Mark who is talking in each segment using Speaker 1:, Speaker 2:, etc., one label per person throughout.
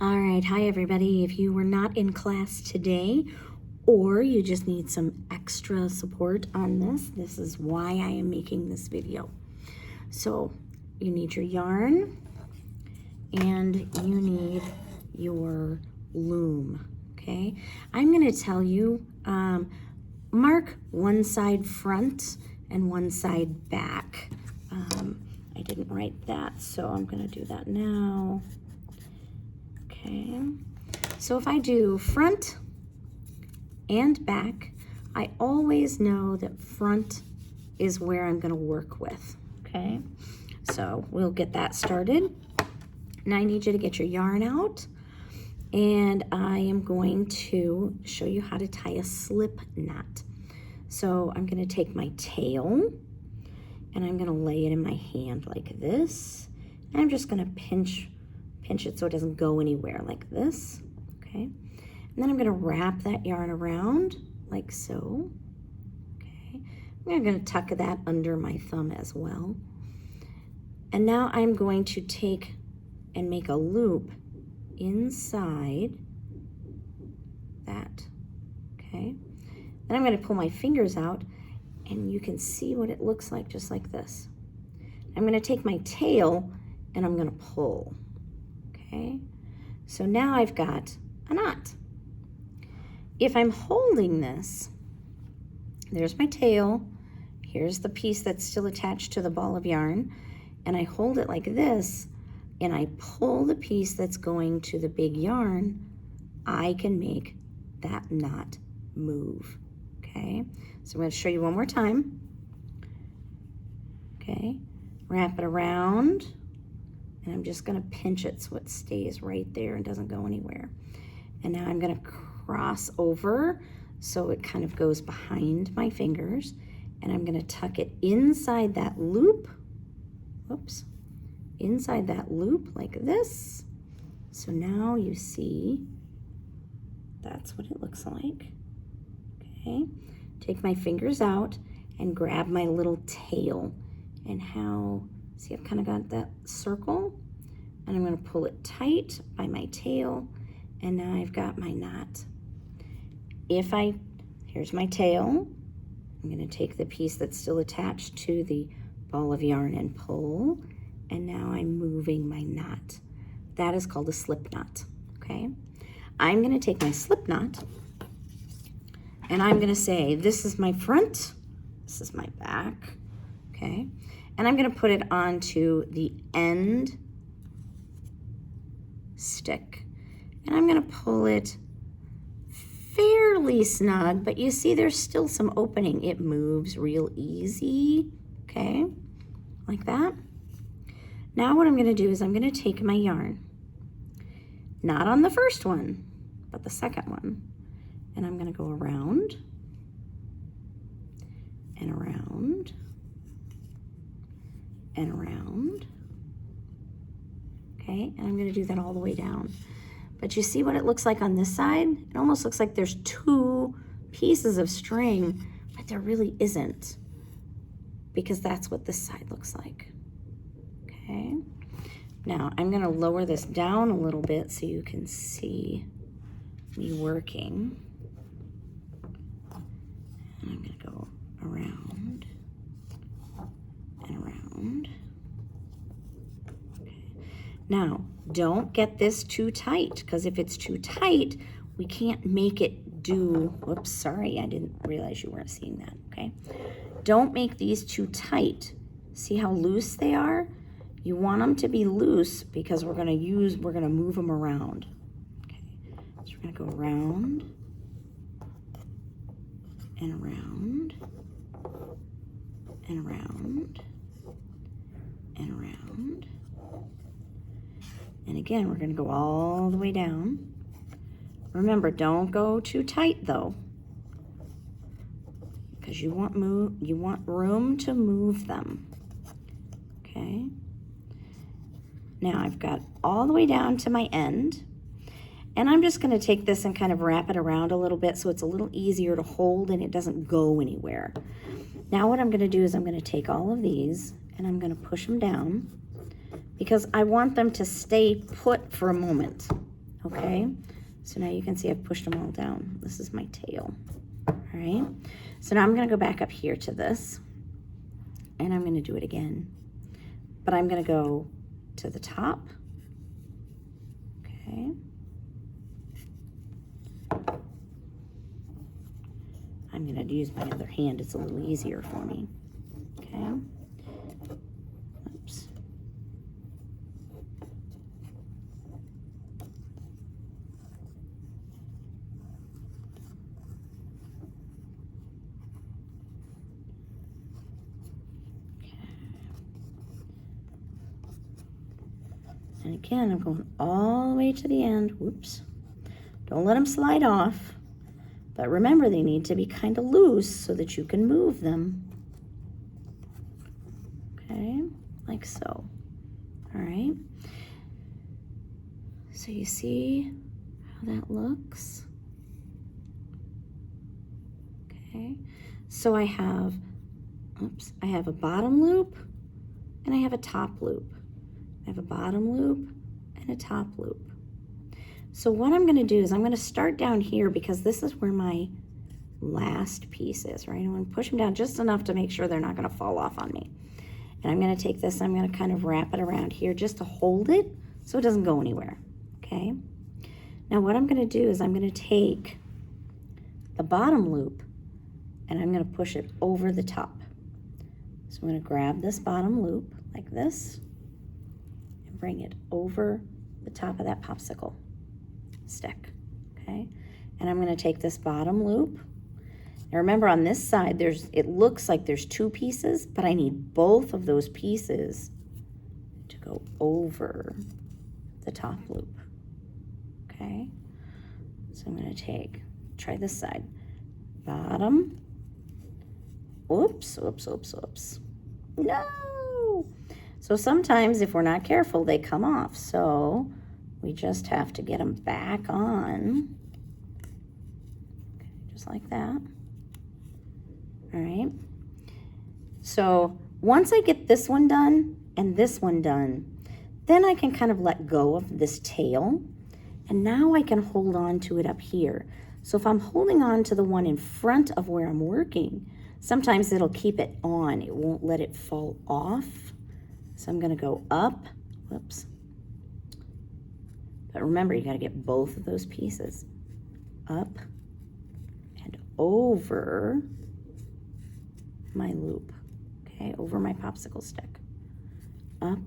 Speaker 1: All right, hi everybody. If you were not in class today or you just need some extra support on this is why I am making this video. So you need your yarn and you need your loom, okay? I'm gonna tell you, mark one side front and one side back. I didn't write that, so I'm gonna do that now. Okay, so if I do front and back, I always know that front is where I'm going to work with, okay? So we'll get that started. Now I need you to get your yarn out, and I am going to show you how to tie a slip knot. So I'm going to take my tail, and I'm going to lay it in my hand like this, and I'm just going to pinch it so it doesn't go anywhere like this, okay? And then I'm gonna wrap that yarn around like so, okay? I'm gonna tuck that under my thumb as well. And now I'm going to take and make a loop inside that, okay? Then I'm gonna pull my fingers out and you can see what it looks like just like this. I'm gonna take my tail and I'm gonna pull. Okay, so now I've got a knot. If I'm holding this, there's my tail, here's the piece that's still attached to the ball of yarn, and I hold it like this, and I pull the piece that's going to the big yarn, I can make that knot move, okay? So I'm gonna show you one more time. Okay, wrap it around, and I'm just gonna pinch it so it stays right there and doesn't go anywhere. And now I'm gonna cross over so it kind of goes behind my fingers, and I'm gonna tuck it inside that loop, whoops, inside that loop like this. So now you see, that's what it looks like, okay? Take my fingers out and grab my little tail, and how, see, I've kind of got that circle, and I'm going to pull it tight by my tail, and now I've got my knot. Here's my tail. I'm going to take the piece that's still attached to the ball of yarn and pull, and now I'm moving my knot. That is called a slip knot, okay? I'm going to take my slip knot, and I'm going to say, this is my front, this is my back, okay? And I'm gonna put it onto the end stick. And I'm gonna pull it fairly snug, but you see there's still some opening. It moves real easy, okay? Like that. Now what I'm gonna do is I'm gonna take my yarn, not on the first one, but the second one. And I'm gonna go around and around and around, okay? And I'm gonna do that all the way down. But you see what it looks like on this side? It almost looks like there's two pieces of string, but there really isn't, because that's what this side looks like, okay? Now, I'm gonna lower this down a little bit so you can see me working. And I'm gonna go around and around. Okay. Now, don't get this too tight, because if it's too tight, we can't make it do, whoops, sorry, I didn't realize you weren't seeing that, okay? Don't make these too tight. See how loose they are? You want them to be loose because we're gonna move them around. Okay, so we're gonna go around and around and around and around. And again, we're gonna go all the way down. Remember, don't go too tight though, because you want room to move them, okay? Now I've got all the way down to my end, and I'm just gonna take this and kind of wrap it around a little bit so it's a little easier to hold and it doesn't go anywhere. Now what I'm gonna do is I'm gonna take all of these and I'm gonna push them down, because I want them to stay put for a moment, Okay, so now you can see I've pushed them all down. This is my tail. All right, so now I'm going to go back up here to this, and I'm going to do it again, but I'm going to go to the top. Okay. I'm going to use my other hand. It's a little easier for me. Okay. Oops. And again, I'm going all the way to the end. Whoops. Don't let them slide off. But remember, they need to be kind of loose so that you can move them. Okay, like so. All right. So you see how that looks? Okay. So I have, oops, I have a bottom loop and I have a top loop. I have a bottom loop and a top loop. So what I'm going to do is I'm going to start down here because this is where my last piece is, right? I'm going to push them down just enough to make sure they're not going to fall off on me. And I'm going to take this, I'm going to kind of wrap it around here just to hold it so it doesn't go anywhere, okay? Now what I'm going to do is I'm going to take the bottom loop and I'm going to push it over the top. So I'm going to grab this bottom loop like this and bring it over the top of that popsicle stick, okay? And I'm going to take this bottom loop. Now remember on this side, it looks like there's two pieces, but I need both of those pieces to go over the top loop, okay? So I'm going to try this side, bottom, oops, oops, oops, oops, no! So sometimes if we're not careful, they come off, so we just have to get them back on, okay, just like that. All right. So once I get this one done and this one done, then I can kind of let go of this tail, and now I can hold on to it up here. So if I'm holding on to the one in front of where I'm working, sometimes it'll keep it on. It won't let it fall off. So I'm going to go up, whoops. But remember, you got to get both of those pieces up and over my loop, okay, over my popsicle stick, up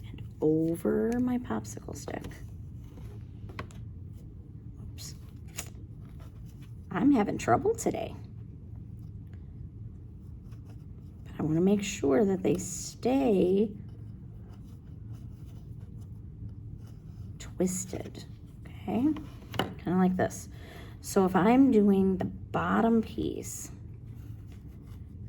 Speaker 1: and over my popsicle stick. Oops. I'm having trouble today. But I want to make sure that they stay twisted, okay? Kind of like this. So if I'm doing the bottom piece,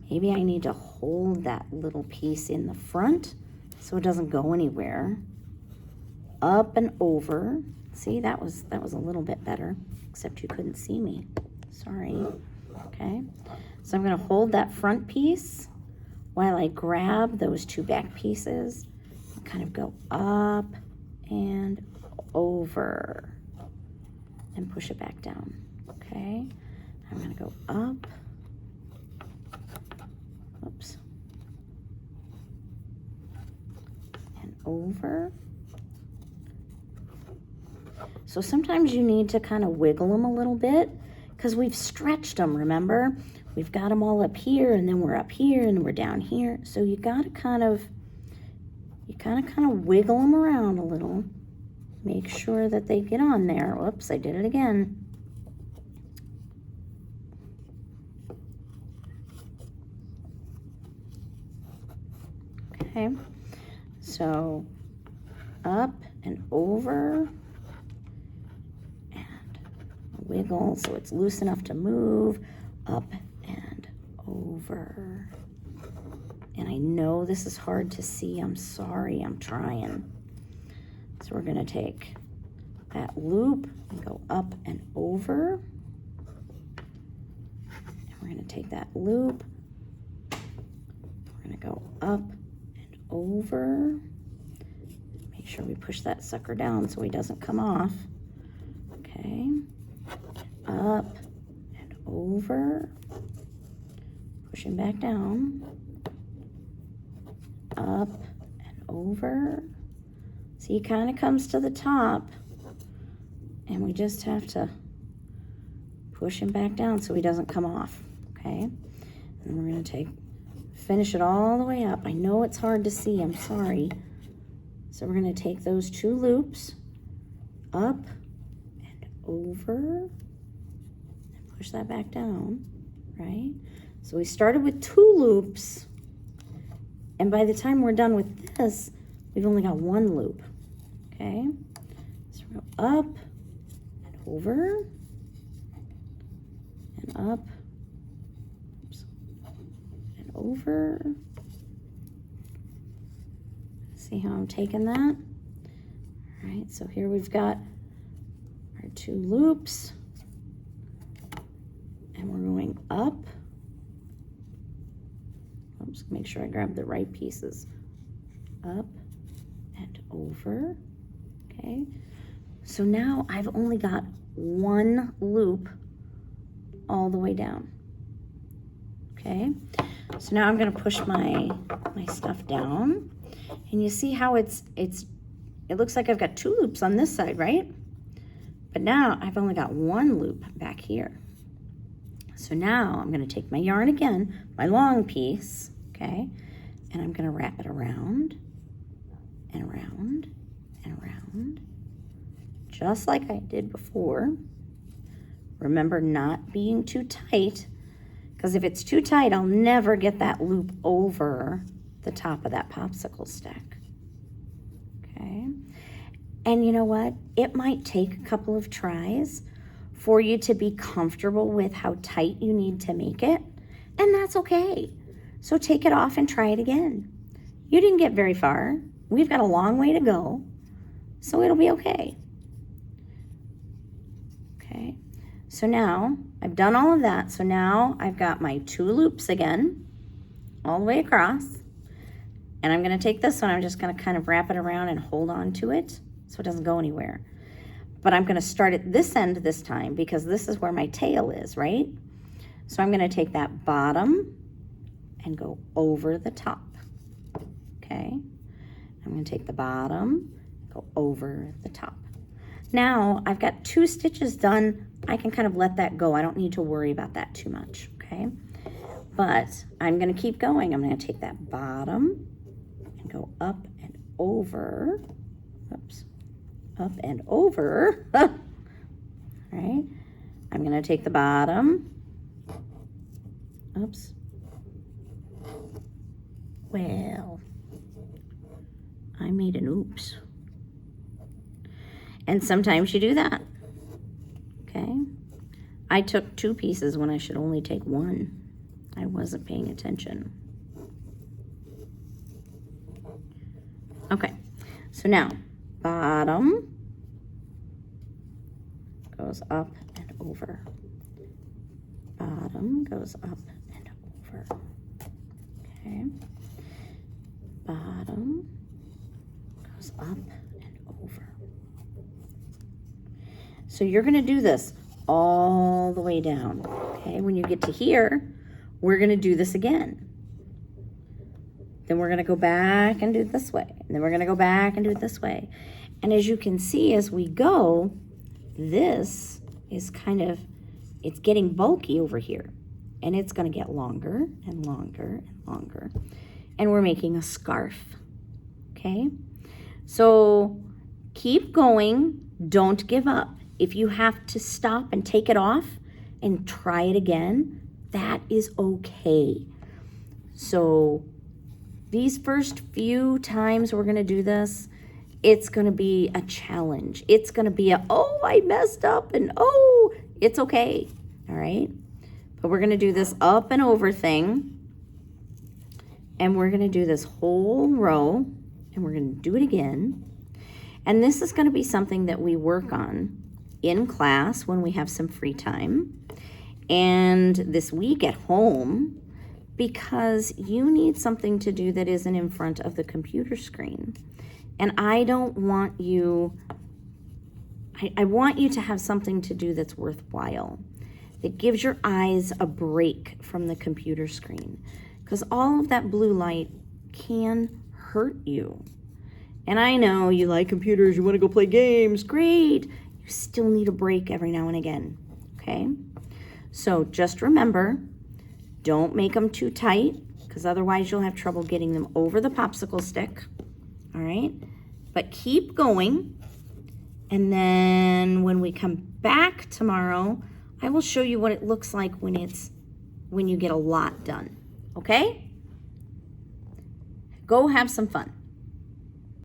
Speaker 1: maybe I need to hold that little piece in the front so it doesn't go anywhere. Up and over. See, that was a little bit better, except you couldn't see me. Sorry. Okay. So I'm going to hold that front piece while I grab those two back pieces and kind of go up and over and push it back down. Okay. I'm going to go up. Oops. And over. So sometimes you need to kind of wiggle them a little bit because we've stretched them, remember? We've got them all up here and then we're up here and we're down here. So you got to kind of wiggle them around a little. Make sure that they get on there. Whoops, I did it again. Okay, so up and over and wiggle so it's loose enough to move, up and over. And I know this is hard to see. I'm sorry, I'm trying. So we're going to take that loop and go up and over. And we're going to take that loop. We're going to go up and over. Make sure we push that sucker down so he doesn't come off. Okay, up and over, pushing back down, up and over. See, he kind of comes to the top, and we just have to push him back down so he doesn't come off, okay? And we're gonna finish it all the way up. I know it's hard to see, I'm sorry. So we're gonna take those 2 loops, up and over, and push that back down, right? So we started with 2 loops, and by the time we're done with this, we've only got 1 loop, okay? So we go up and over, and up, oops, and over. See how I'm taking that? All right, so here we've got our 2 loops, and we're going up. Oops, make sure I grab the right pieces. Up and over, okay? So now I've only got 1 loop all the way down, okay? So now I'm gonna push my stuff down, and you see how it looks like I've got 2 loops on this side, right? But now I've only got 1 loop back here. So now I'm gonna take my yarn again, my long piece, okay? And I'm gonna wrap it around and around and around, just like I did before. Remember, not being too tight, because if it's too tight, I'll never get that loop over the top of that popsicle stick, okay? And you know what? It might take a couple of tries for you to be comfortable with how tight you need to make it, and that's okay. So take it off and try it again. You didn't get very far. We've got a long way to go, so it'll be okay. Okay, so now I've done all of that. So now I've got my 2 loops again, all the way across, and I'm gonna take this one, I'm just gonna kind of wrap it around and hold on to it so it doesn't go anywhere. But I'm gonna start at this end this time because this is where my tail is, right? So I'm gonna take that bottom and go over the top, okay? I'm gonna take the bottom, go over the top. Now I've got 2 stitches done. I can kind of let that go. I don't need to worry about that too much, okay? But I'm gonna keep going. I'm gonna take that bottom and go up and over, oops, up and over, all right? I'm gonna take the bottom, oops, well, I made an oops. And sometimes you do that, okay? I took 2 pieces when I should only take 1. I wasn't paying attention. Okay, so now bottom goes up and over. Bottom goes up and over, okay? Bottom goes up and over. So you're gonna do this all the way down, okay? When you get to here, we're gonna do this again. Then we're gonna go back and do it this way. And then we're gonna go back and do it this way. And as you can see, as we go, this is kind of, it's getting bulky over here. And it's gonna get longer and longer and longer. And we're making a scarf, okay? So keep going, don't give up. If you have to stop and take it off and try it again, that is okay. So these first few times we're gonna do this, it's gonna be a challenge. It's gonna be a, oh, I messed up, and oh, it's okay, all right? But we're gonna do this up and over thing, and we're gonna do this whole row, and we're gonna do it again. And this is gonna be something that we work on in class when we have some free time, and this week at home, because you need something to do that isn't in front of the computer screen. And I don't want you, I want you to have something to do that's worthwhile, that gives your eyes a break from the computer screen, because all of that blue light can hurt you. And I know you like computers, you want to go play games, great. You still need a break every now and again, okay? So just remember, don't make them too tight, because otherwise you'll have trouble getting them over the popsicle stick, all right? But keep going, and then when we come back tomorrow, I will show you what it looks like when you get a lot done, okay? Go have some fun.